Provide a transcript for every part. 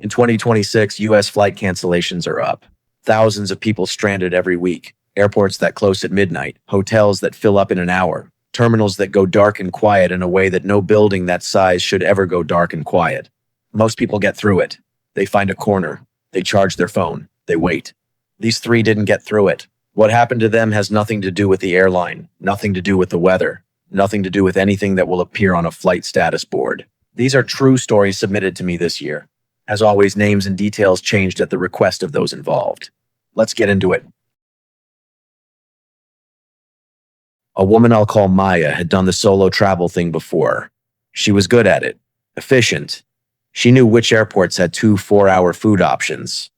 In 2026, U.S. flight cancellations are up. Thousands of people stranded every week. Airports that close at midnight. Hotels that fill up in an hour. Terminals that go dark and quiet in a way that no building that size should ever go dark and quiet. Most people get through it. They find a corner. They charge their phone. They wait. These three didn't get through it. What happened to them has nothing to do with the airline, nothing to do with the weather, nothing to do with anything that will appear on a flight status board. These are true stories submitted to me this year. As always, names and details changed at the request of those involved. Let's get into it. A woman I'll call Maya had done the solo travel thing before. She was good at it, efficient. She knew which airports had 2 4-hour food options.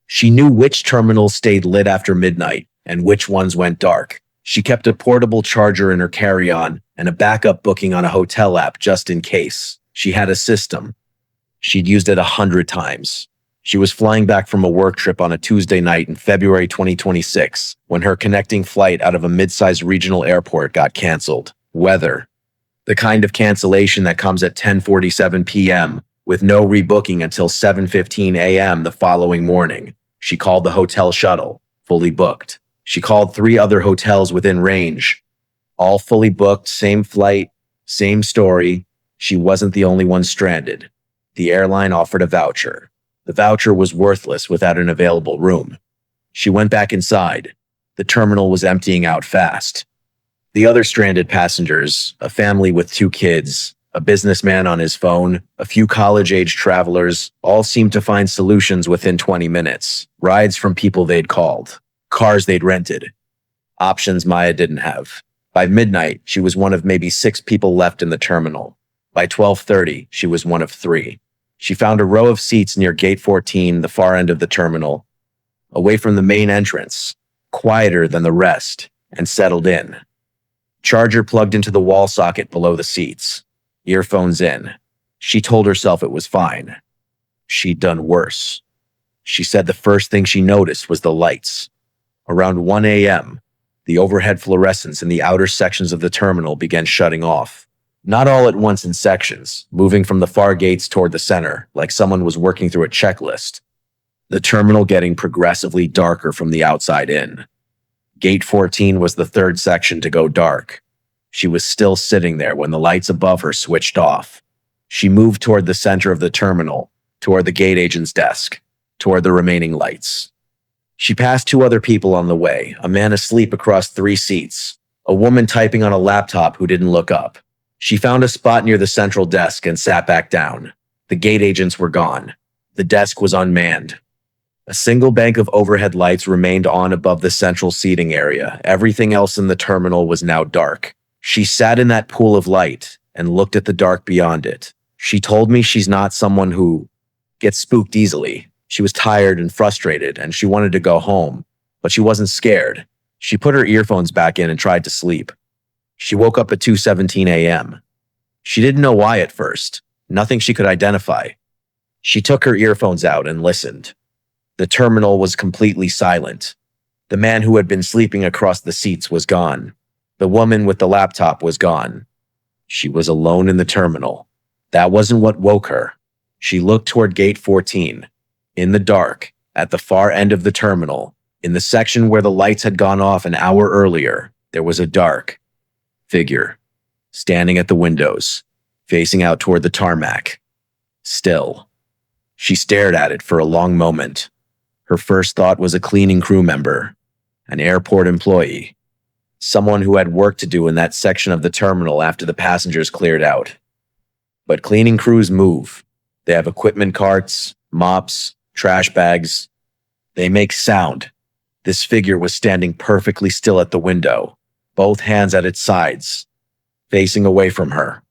She knew which terminals stayed lit after midnight and which ones went dark. She kept a portable charger in her carry-on and a backup booking on a hotel app just in case. She had a system. She'd used it 100 times. She was flying back from a work trip on a Tuesday night in February 2026 when her connecting flight out of a mid-sized regional airport got canceled. Weather. The kind of cancellation that comes at 10:47 p.m. with no rebooking until 7:15 a.m. the following morning. She called the hotel shuttle, fully booked. She called 3 other hotels within range, all fully booked, same flight, same story. She wasn't the only one stranded. The airline offered a voucher. The voucher was worthless without an available room. She went back inside. The terminal was emptying out fast. The other stranded passengers, a family with 2 kids, a businessman on his phone, a few college-age travelers, all seemed to find solutions within 20 minutes. Rides from people they'd called, cars they'd rented, options Maya didn't have. By midnight, she was one of maybe 6 people left in the terminal. By 12:30, she was one of 3. She found a row of seats near Gate 14, the far end of the terminal, away from the main entrance, quieter than the rest, and settled in. Charger plugged into the wall socket below the seats. Earphones in. She told herself it was fine. She'd done worse. She said the first thing she noticed was the lights. Around 1 a.m., the overhead fluorescents in the outer sections of the terminal began shutting off. Not all at once in sections, moving from the far gates toward the center, like someone was working through a checklist. The terminal getting progressively darker from the outside in. Gate 14 was the 3rd section to go dark. She was still sitting there when the lights above her switched off. She moved toward the center of the terminal, toward the gate agent's desk, toward the remaining lights. She passed 2 other people on the way, a man asleep across 3 seats, a woman typing on a laptop who didn't look up. She found a spot near the central desk and sat back down. The gate agents were gone. The desk was unmanned. A single bank of overhead lights remained on above the central seating area. Everything else in the terminal was now dark. She sat in that pool of light and looked at the dark beyond it. She told me she's not someone who gets spooked easily. She was tired and frustrated, and she wanted to go home, but she wasn't scared. She put her earphones back in and tried to sleep. She woke up at 2:17 a.m. She didn't know why at first. Nothing she could identify. She took her earphones out and listened. The terminal was completely silent. The man who had been sleeping across the seats was gone. The woman with the laptop was gone. She was alone in the terminal. That wasn't what woke her. She looked toward Gate 14. In the dark, at the far end of the terminal, in the section where the lights had gone off an hour earlier, there was a dark figure, standing at the windows, facing out toward the tarmac. Still. She stared at it for a long moment. Her first thought was a cleaning crew member, an airport employee, someone who had work to do in that section of the terminal after the passengers cleared out. But cleaning crews move. They have equipment carts, mops, trash bags. They make sound. This figure was standing perfectly still at the window, both hands at its sides, facing away from her,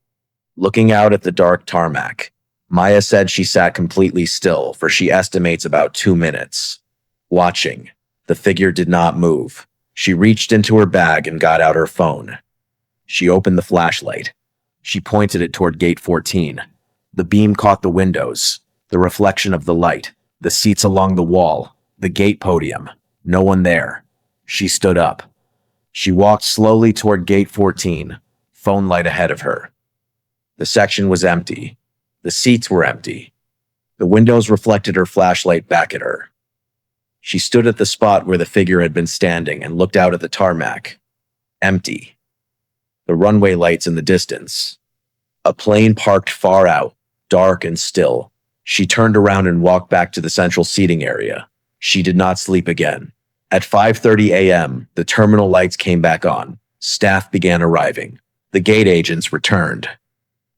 looking out at the dark tarmac. Maya said she sat completely still for she estimates about 2 minutes. Watching. The figure did not move. She reached into her bag and got out her phone. She opened the flashlight. She pointed it toward Gate 14. The beam caught the windows, the reflection of the light, the seats along the wall, the gate podium. No one there. She stood up. She walked slowly toward Gate 14, phone light ahead of her. The section was empty. The seats were empty. The windows reflected her flashlight back at her. She stood at the spot where the figure had been standing and looked out at the tarmac. Empty. The runway lights in the distance. A plane parked far out, dark and still. She turned around and walked back to the central seating area. She did not sleep again. At 5:30 a.m., the terminal lights came back on. Staff began arriving. The gate agents returned.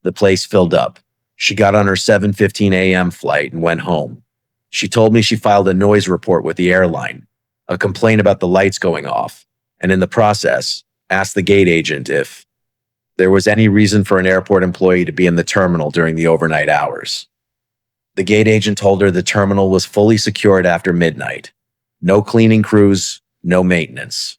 The place filled up. She got on her 7:15 a.m. flight and went home. She told me she filed a noise report with the airline, a complaint about the lights going off, and in the process, asked the gate agent if there was any reason for an airport employee to be in the terminal during the overnight hours. The gate agent told her the terminal was fully secured after midnight. No cleaning crews, no maintenance.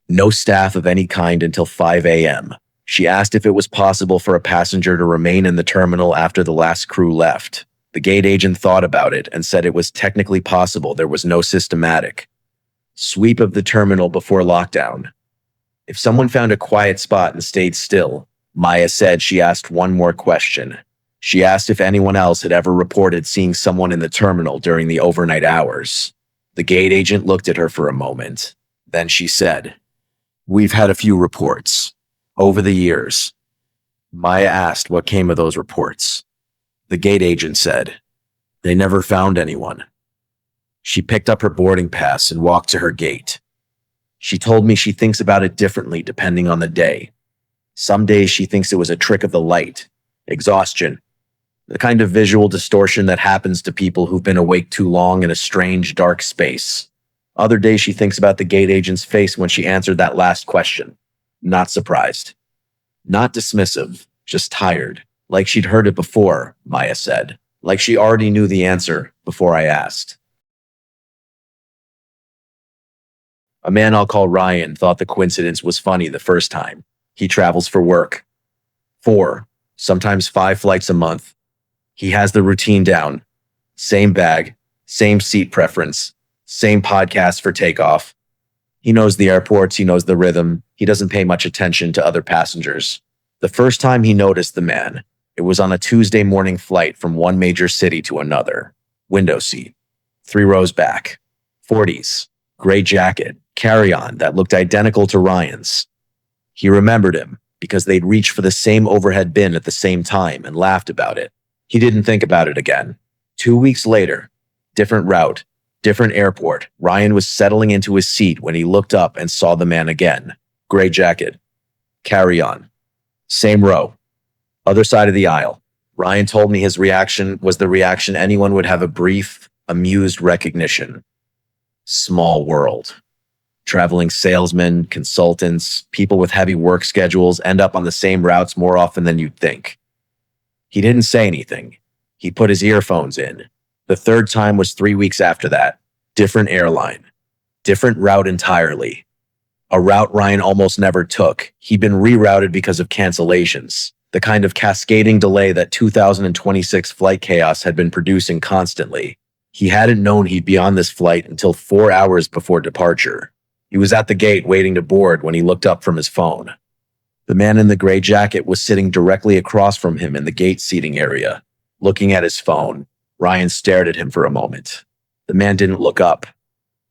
No staff of any kind until 5 a.m. She asked if it was possible for a passenger to remain in the terminal after the last crew left. The gate agent thought about it and said it was technically possible. There was no systematic sweep of the terminal before lockdown. If someone found a quiet spot and stayed still, Maya said she asked one more question. She asked if anyone else had ever reported seeing someone in the terminal during the overnight hours. The gate agent looked at her for a moment. Then she said, "We've had a few reports over the years." Maya asked what came of those reports. The gate agent said, "They never found anyone." She picked up her boarding pass and walked to her gate. She told me she thinks about it differently depending on the day. Some days she thinks it was a trick of the light, exhaustion, the kind of visual distortion that happens to people who've been awake too long in a strange, dark space. Other days she thinks about the gate agent's face when she answered that last question. Not surprised. Not dismissive, just tired. Like she'd heard it before, Maya said. Like she already knew the answer before I asked. A man I'll call Ryan thought the coincidence was funny the first time. He travels for work. 4, sometimes 5 flights a month. He has the routine down. Same bag, same seat preference, same podcast for takeoff. He knows the airports, he knows the rhythm. He doesn't pay much attention to other passengers. The first time he noticed the man, it was on a Tuesday morning flight from one major city to another. Window seat. 3 rows back. 40s. Gray jacket. Carry-on that looked identical to Ryan's. He remembered him because they'd reached for the same overhead bin at the same time and laughed about it. He didn't think about it again. 2 weeks later, different route, different airport, Ryan was settling into his seat when he looked up and saw the man again. Gray jacket. Carry-on. Same row. Other side of the aisle. Ryan told me his reaction was the reaction anyone would have: a brief, amused recognition. Small world. Traveling salesmen, consultants, people with heavy work schedules end up on the same routes more often than you'd think. He didn't say anything. He put his earphones in. The third time was 3 weeks after that. Different airline. Different route entirely. A route Ryan almost never took. He'd been rerouted because of cancellations. The kind of cascading delay that 2026 flight chaos had been producing constantly. He hadn't known he'd be on this flight until 4 hours before departure. He was at the gate waiting to board when he looked up from his phone. The man in the gray jacket was sitting directly across from him in the gate seating area, looking at his phone. Ryan stared at him for a moment. The man didn't look up.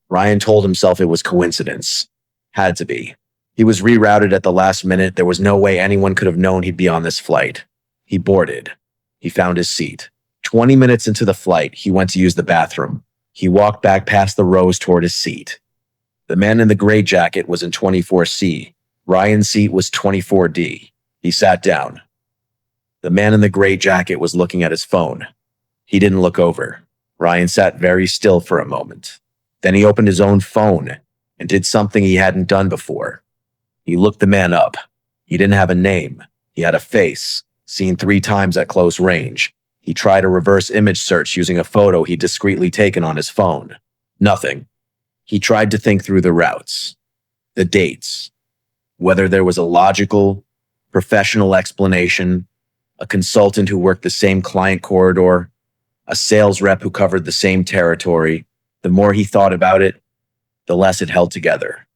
Ryan told himself it was coincidence. Had to be. He was rerouted at the last minute. There was no way anyone could have known he'd be on this flight. He boarded. He found his seat. 20 minutes into the flight, he went to use the bathroom. He walked back past the rows toward his seat. The man in the gray jacket was in 24C. Ryan's seat was 24D. He sat down. The man in the gray jacket was looking at his phone. He didn't look over. Ryan sat very still for a moment. Then he opened his own phone and did something he hadn't done before. He looked the man up. He didn't have a name. He had a face, seen 3 times at close range. He tried a reverse image search using a photo he'd discreetly taken on his phone. Nothing. He tried to think through the routes, the dates, whether there was a logical, professional explanation, a consultant who worked the same client corridor, a sales rep who covered the same territory. The more he thought about it, the less it held together.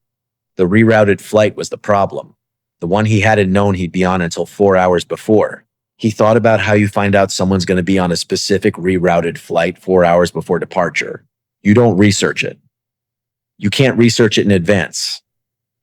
The rerouted flight was the problem, the one he hadn't known he'd be on until 4 hours before. He thought about how you find out someone's going to be on a specific rerouted flight 4 hours before departure. You don't research it. You can't research it in advance.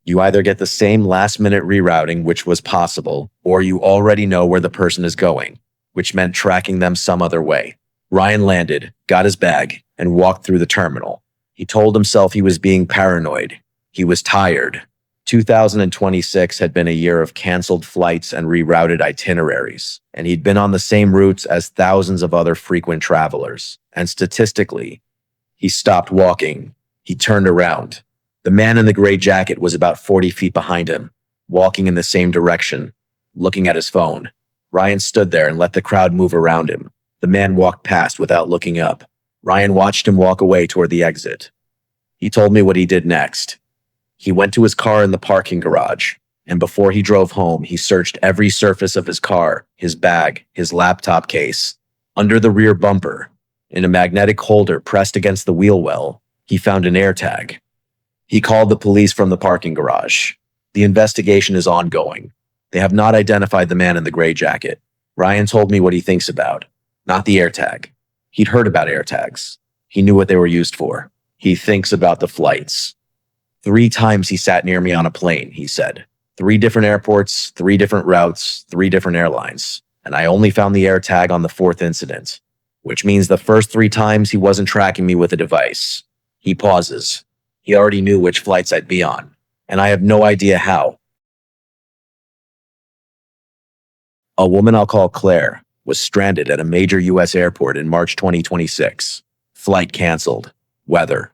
You either get the same last-minute rerouting, which was possible, or you already know where the person is going, which meant tracking them some other way. Ryan landed, got his bag, and walked through the terminal. He told himself he was being paranoid. He was tired. 2026 had been a year of canceled flights and rerouted itineraries, and he'd been on the same routes as thousands of other frequent travelers. And statistically, he stopped walking. He turned around. The man in the gray jacket was about 40 feet behind him, walking in the same direction, looking at his phone. Ryan stood there and let the crowd move around him. The man walked past without looking up. Ryan watched him walk away toward the exit. He told me what he did next. He went to his car in the parking garage, and before he drove home, he searched every surface of his car, his bag, his laptop case. Under the rear bumper, in a magnetic holder pressed against the wheel well, he found an AirTag. He called the police from the parking garage. The investigation is ongoing. They have not identified the man in the gray jacket. Ryan told me what he thinks about, not the AirTag. He'd heard about AirTags. He knew what they were used for. He thinks about the flights. 3 times he sat near me on a plane, he said. 3 different airports, 3 different routes, 3 different airlines. And I only found the AirTag on the 4th incident, which means the first 3 times he wasn't tracking me with a device. He pauses. He already knew which flights I'd be on, and I have no idea how. A woman I'll call Claire was stranded at a major U.S. airport in March 2026. Flight canceled. Weather.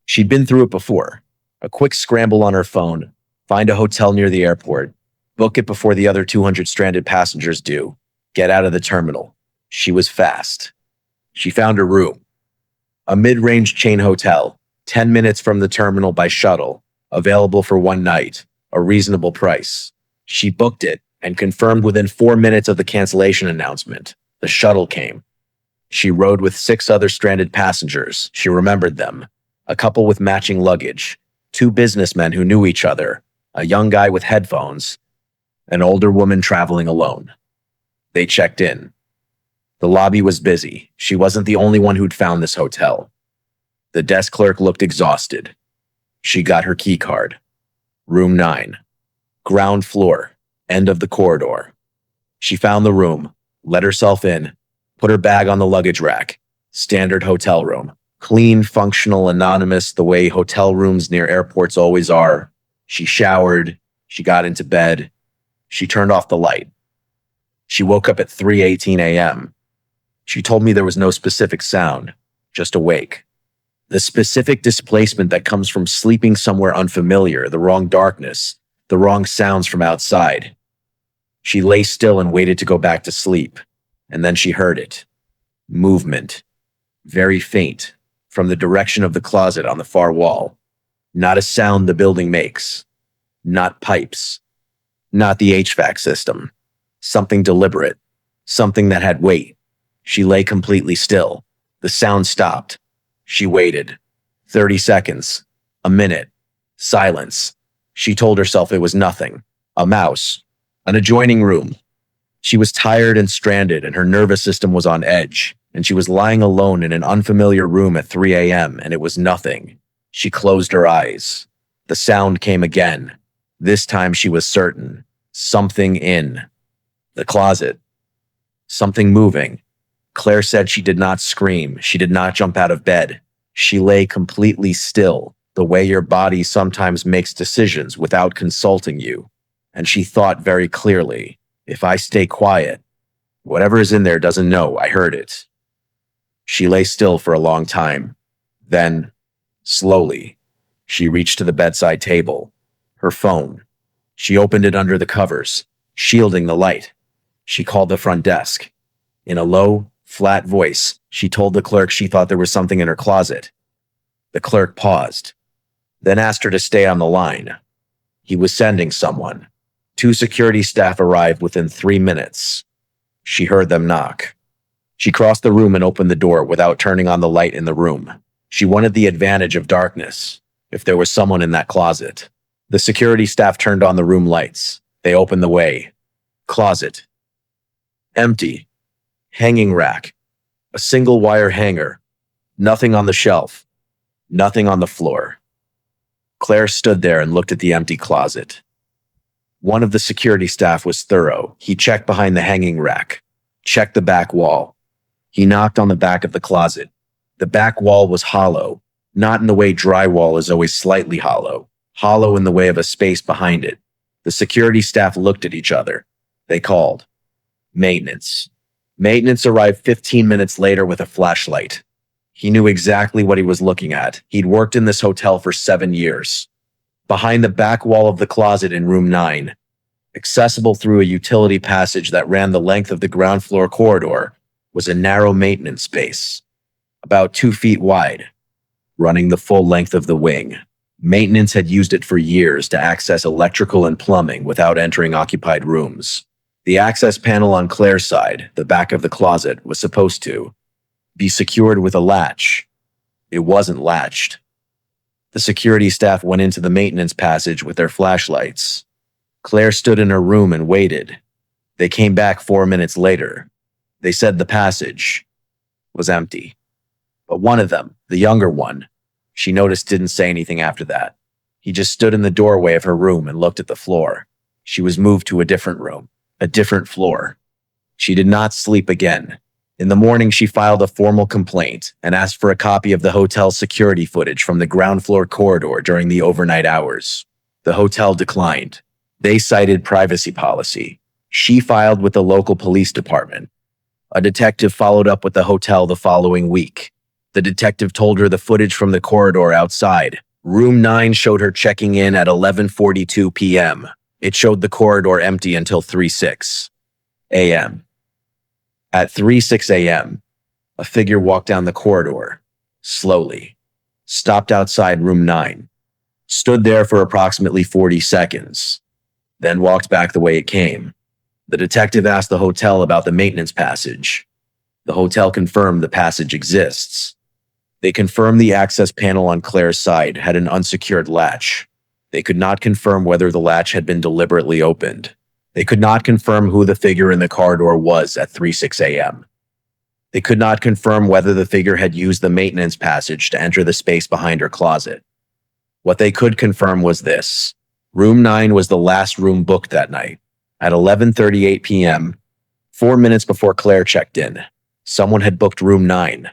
She'd been through it before. A quick scramble on her phone, find a hotel near the airport, book it before the other 200 stranded passengers do, get out of the terminal. She was fast. She found a room. A mid-range chain hotel, 10 minutes from the terminal by shuttle, available for 1 night, a reasonable price. She booked it and confirmed within 4 minutes of the cancellation announcement. The shuttle came. She rode with 6 other stranded passengers. She remembered them. A couple with matching luggage, 2 businessmen who knew each other, a young guy with headphones, an older woman traveling alone. They checked in. The lobby was busy. She wasn't the only one who'd found this hotel. The desk clerk looked exhausted. She got her key card. Room 9. Ground floor. End of the corridor. She found the room, let herself in, put her bag on the luggage rack. Standard hotel room. Clean, functional, anonymous, the way hotel rooms near airports always are. She showered. She got into bed. She turned off the light. She woke up at 3:18 a.m. She told me there was no specific sound, just awake. The specific displacement that comes from sleeping somewhere unfamiliar, the wrong darkness, the wrong sounds from outside. She lay still and waited to go back to sleep, and then she heard it. Movement. Very faint, from the direction of the closet on the far wall. Not a sound the building makes. Not pipes. Not the HVAC system. Something deliberate. Something that had weight. She lay completely still. The sound stopped. She waited. 30 seconds. A minute. Silence. She told herself it was nothing. A mouse. An adjoining room. She was tired and stranded, and her nervous system was on edge, and she was lying alone in an unfamiliar room at 3 a.m., and it was nothing. She closed her eyes. The sound came again. This time she was certain. Something in the closet. Something moving. Claire said she did not scream. She did not jump out of bed. She lay completely still, the way your body sometimes makes decisions without consulting you. And she thought very clearly, if I stay quiet, whatever is in there doesn't know I heard it. She lay still for a long time. Then, slowly, she reached to the bedside table. Her phone. She opened it under the covers, shielding the light. She called the front desk. In a low, flat voice, she told the clerk she thought there was something in her closet. The clerk paused, then asked her to stay on the line. He was sending someone. 2 security staff arrived within 3 minutes. She heard them knock. She crossed the room and opened the door without turning on the light in the room. She wanted the advantage of darkness, if there was someone in that closet. The security staff turned on the room lights. They opened the way. Closet. Empty. Hanging rack. A single wire hanger. Nothing on the shelf. Nothing on the floor. Claire stood there and looked at the empty closet. One of the security staff was thorough. He checked behind the hanging rack, checked the back wall. He knocked on the back of the closet. The back wall was hollow, not in the way drywall is always slightly hollow, hollow in the way of a space behind it. The security staff looked at each other. They called. Maintenance. Maintenance arrived 15 minutes later with a flashlight. He knew exactly what he was looking at. He'd worked in this hotel for 7 years. Behind the back wall of the closet in room 9, accessible through a utility passage that ran the length of the ground floor corridor, was a narrow maintenance space, about 2 feet wide, running the full length of the wing. Maintenance had used it for years to access electrical and plumbing without entering occupied rooms. The access panel on Claire's side, the back of the closet, was supposed to be secured with a latch. It wasn't latched. The security staff went into the maintenance passage with their flashlights. Claire stood in her room and waited. They came back 4 minutes later. They said the passage was empty. But one of them, the younger one, she noticed didn't say anything after that. He just stood in the doorway of her room and looked at the floor. She was moved to a different room, a different floor. She did not sleep again. In the morning, she filed a formal complaint and asked for a copy of the hotel's security footage from the ground floor corridor during the overnight hours. The hotel declined. They cited privacy policy. She filed with the local police department. A detective followed up with the hotel the following week. The detective told her the footage from the corridor outside. Room 9 showed her checking in at 11:42 p.m. It showed the corridor empty until 3:06 a.m. At 3:06 a.m., a figure walked down the corridor, slowly, stopped outside room 9, stood there for approximately 40 seconds, then walked back the way it came. The detective asked the hotel about the maintenance passage. The hotel confirmed the passage exists. They confirmed the access panel on Claire's side had an unsecured latch. They could not confirm whether the latch had been deliberately opened. They could not confirm who the figure in the corridor was at 3:06 a.m. They could not confirm whether the figure had used the maintenance passage to enter the space behind her closet. What they could confirm was this. Room 9 was the last room booked that night. At 11:38 p.m., 4 minutes before Claire checked in, someone had booked room 9,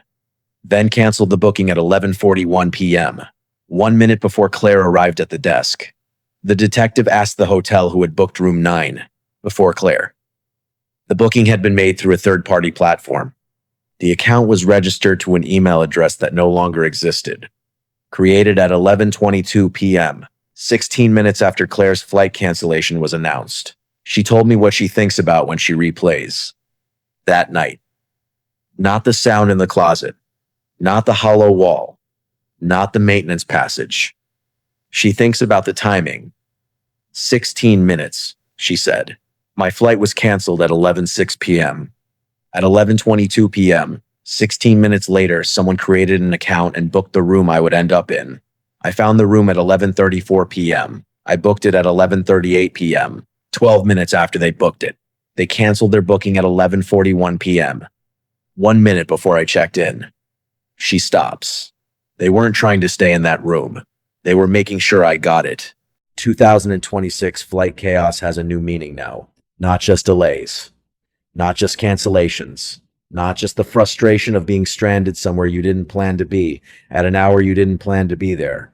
then canceled the booking at 11:41 p.m., 1 minute before Claire arrived at the desk. The detective asked the hotel who had booked room 9 before Claire. The booking had been made through a third-party platform. The account was registered to an email address that no longer existed. Created at 11:22 p.m., 16 minutes after Claire's flight cancellation was announced. She told me what she thinks about when she replays that night. Not the sound in the closet, not the hollow wall, not the maintenance passage. She thinks about the timing. 16 minutes, she said. My flight was canceled at 11:06 p.m. At 11:22 p.m., 16 minutes later, someone created an account and booked the room I would end up in. I found the room at 11:34 p.m. I booked it at 11:38 p.m., 12 minutes after they booked it. They canceled their booking at 11:41 p.m., 1 minute before I checked in. She stops. They weren't trying to stay in that room. They were making sure I got it. 2026 flight chaos has a new meaning now. Not just delays. Not just cancellations. Not just the frustration of being stranded somewhere you didn't plan to be, at an hour you didn't plan to be there.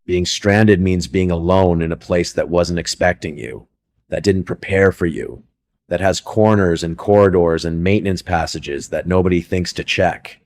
Being stranded means being alone in a place that wasn't expecting you, that didn't prepare for you, that has corners and corridors and maintenance passages that nobody thinks to check.